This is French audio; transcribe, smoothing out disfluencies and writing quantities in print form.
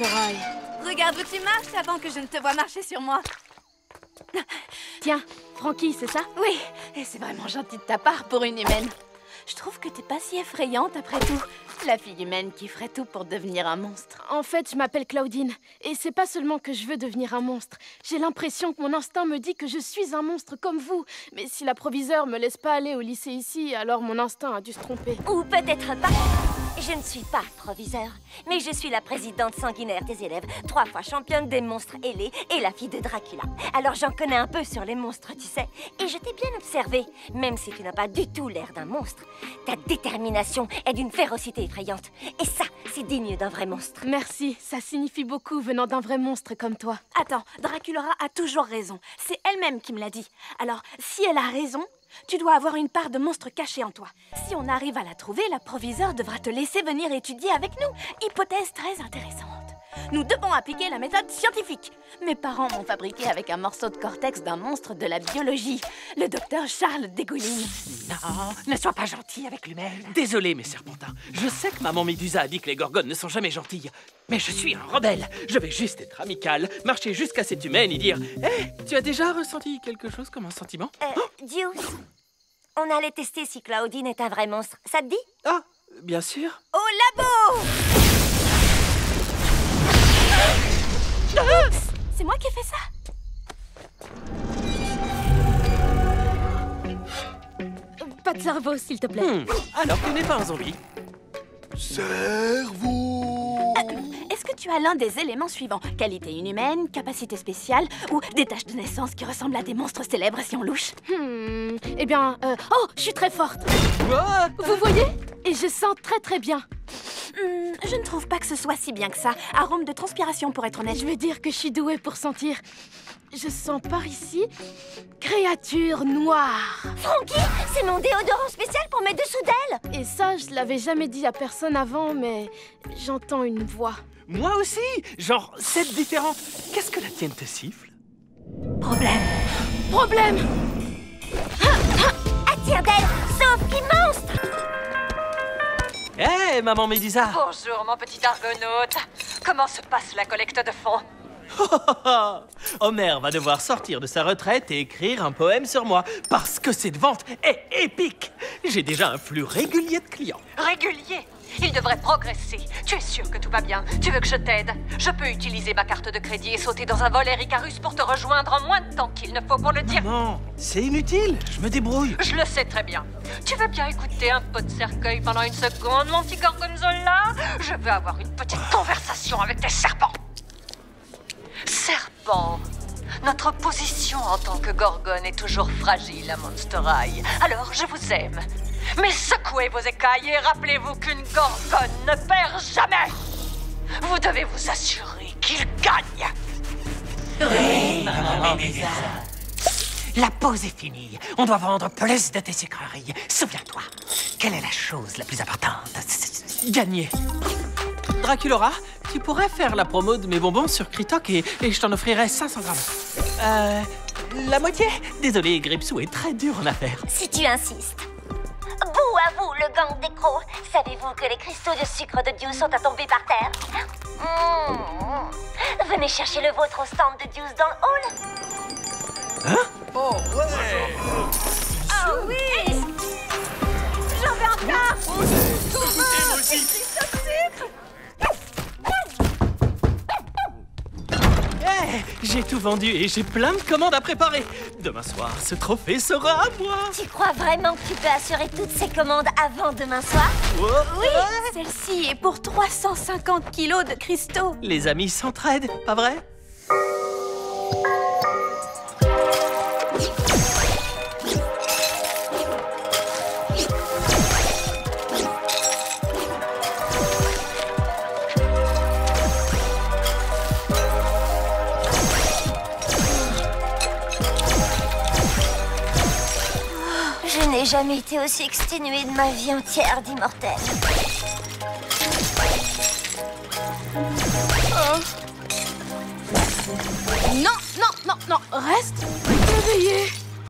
Monster-High. Regarde où tu marches avant que je ne te voie marcher sur moi. Tiens, Frankie, c'est ça? Oui, et c'est vraiment gentil de ta part pour une humaine. Je trouve que t'es pas si effrayante après tout. La fille humaine qui ferait tout pour devenir un monstre. En fait, je m'appelle Claudine. Et c'est pas seulement que je veux devenir un monstre. J'ai l'impression que mon instinct me dit que je suis un monstre comme vous. Mais si la proviseure me laisse pas aller au lycée ici, alors mon instinct a dû se tromper. Ou peut-être pas. Je ne suis pas proviseur, mais je suis la présidente sanguinaire des élèves, 3 fois championne des monstres ailés et la fille de Dracula. Alors j'en connais un peu sur les monstres, tu sais. Et je t'ai bien observé, même si tu n'as pas du tout l'air d'un monstre. Ta détermination est d'une férocité effrayante. Et ça, c'est digne d'un vrai monstre. Merci, ça signifie beaucoup venant d'un vrai monstre comme toi. Attends, Dracula a toujours raison. C'est elle-même qui me l'a dit. Alors, si elle a raison, tu dois avoir une part de monstre cachée en toi. Si on arrive à la trouver, la proviseure devra te laisser venir étudier avec nous. Hypothèse très intéressante. Nous devons appliquer la méthode scientifique. Mes parents m'ont fabriqué avec un morceau de cortex d'un monstre de la biologie, le docteur Charles Dégouline. Non, ne sois pas gentil avec l'humaine. Désolé, mes serpentins. Je sais que maman Médusa a dit que les gorgones ne sont jamais gentilles. Mais je suis un rebelle. Je vais juste être amical, marcher jusqu'à cette humaine et dire « Hé, tu as déjà ressenti quelque chose comme un sentiment ?» Deuce, on allait tester si Claudine est un vrai monstre. Ça te dit? Ah, bien sûr. Au labo! C'est moi qui ai fait ça? Pas de cerveau, s'il te plaît. Alors tu n'es pas un zombie. Cerveau! Est-ce que tu as l'un des éléments suivants? Qualité inhumaine, capacité spéciale ou des taches de naissance qui ressemblent à des monstres célèbres si on louche? Eh bien, oh, je suis très forte. Quoi? Vous voyez? Et je sens très très bien. Je ne trouve pas que ce soit si bien que ça. Arôme de transpiration pour être honnête. Je vais dire que je suis douée pour sentir. Je sens par ici créature noire. Frankie, c'est mon déodorant spécial pour mes dessous d'ailes. Et ça, je l'avais jamais dit à personne avant, mais j'entends une voix. Moi aussi. Genre 7 différentes. Qu'est-ce que la tienne te siffle? Problème! Attire d'elle, sauf qui monstre. Hé, maman Médusa. Bonjour, mon petit argonaute. Comment se passe la collecte de fonds? Homer va devoir sortir de sa retraite et écrire un poème sur moi, parce que cette vente est épique. J'ai déjà un flux régulier de clients. Régulier. Il devrait progresser. Tu es sûr que tout va bien? Tu veux que je t'aide? Je peux utiliser ma carte de crédit et sauter dans un vol Air Icarus pour te rejoindre en moins de temps qu'il ne faut pour le dire. Non, c'est inutile, je me débrouille. Je le sais très bien. Tu veux bien écouter un pot de cercueil pendant une seconde, mon petit gorgonzola? Je veux avoir une petite conversation avec tes serpents. Serpent, notre position en tant que gorgone est toujours fragile à Monster High. Alors, je vous aime. Mais secouez vos écailles et rappelez-vous qu'une gorgone ne perd jamais. Vous devez vous assurer qu'il gagne. Oui, maman Médusa. La pause est finie. On doit vendre plus de tes sucreries. Souviens-toi, quelle est la chose la plus importante? Gagner. Draculaura, tu pourrais faire la promo de mes bonbons sur Kritok et je t'en offrirai 500 grammes. La moitié? Désolé, Gripsou est très dur en affaires. Si tu insistes. Bouh à vous, le gang des crocs. Savez-vous que les cristaux de sucre de Deuce sont à tomber par terre? Venez chercher le vôtre au stand de Deuce dans le hall. Hein? Oh, ouais! Ah oui! J'en veux encore! Hey, j'ai tout vendu et j'ai plein de commandes à préparer. Demain soir, ce trophée sera à moi. Tu crois vraiment que tu peux assurer toutes ces commandes avant demain soir? Oui, celle-ci est pour 350 kilos de cristaux. Les amis s'entraident, pas vrai? Je n'ai jamais été aussi exténuée de ma vie entière d'immortel. Non, non, non, non, reste réveillé.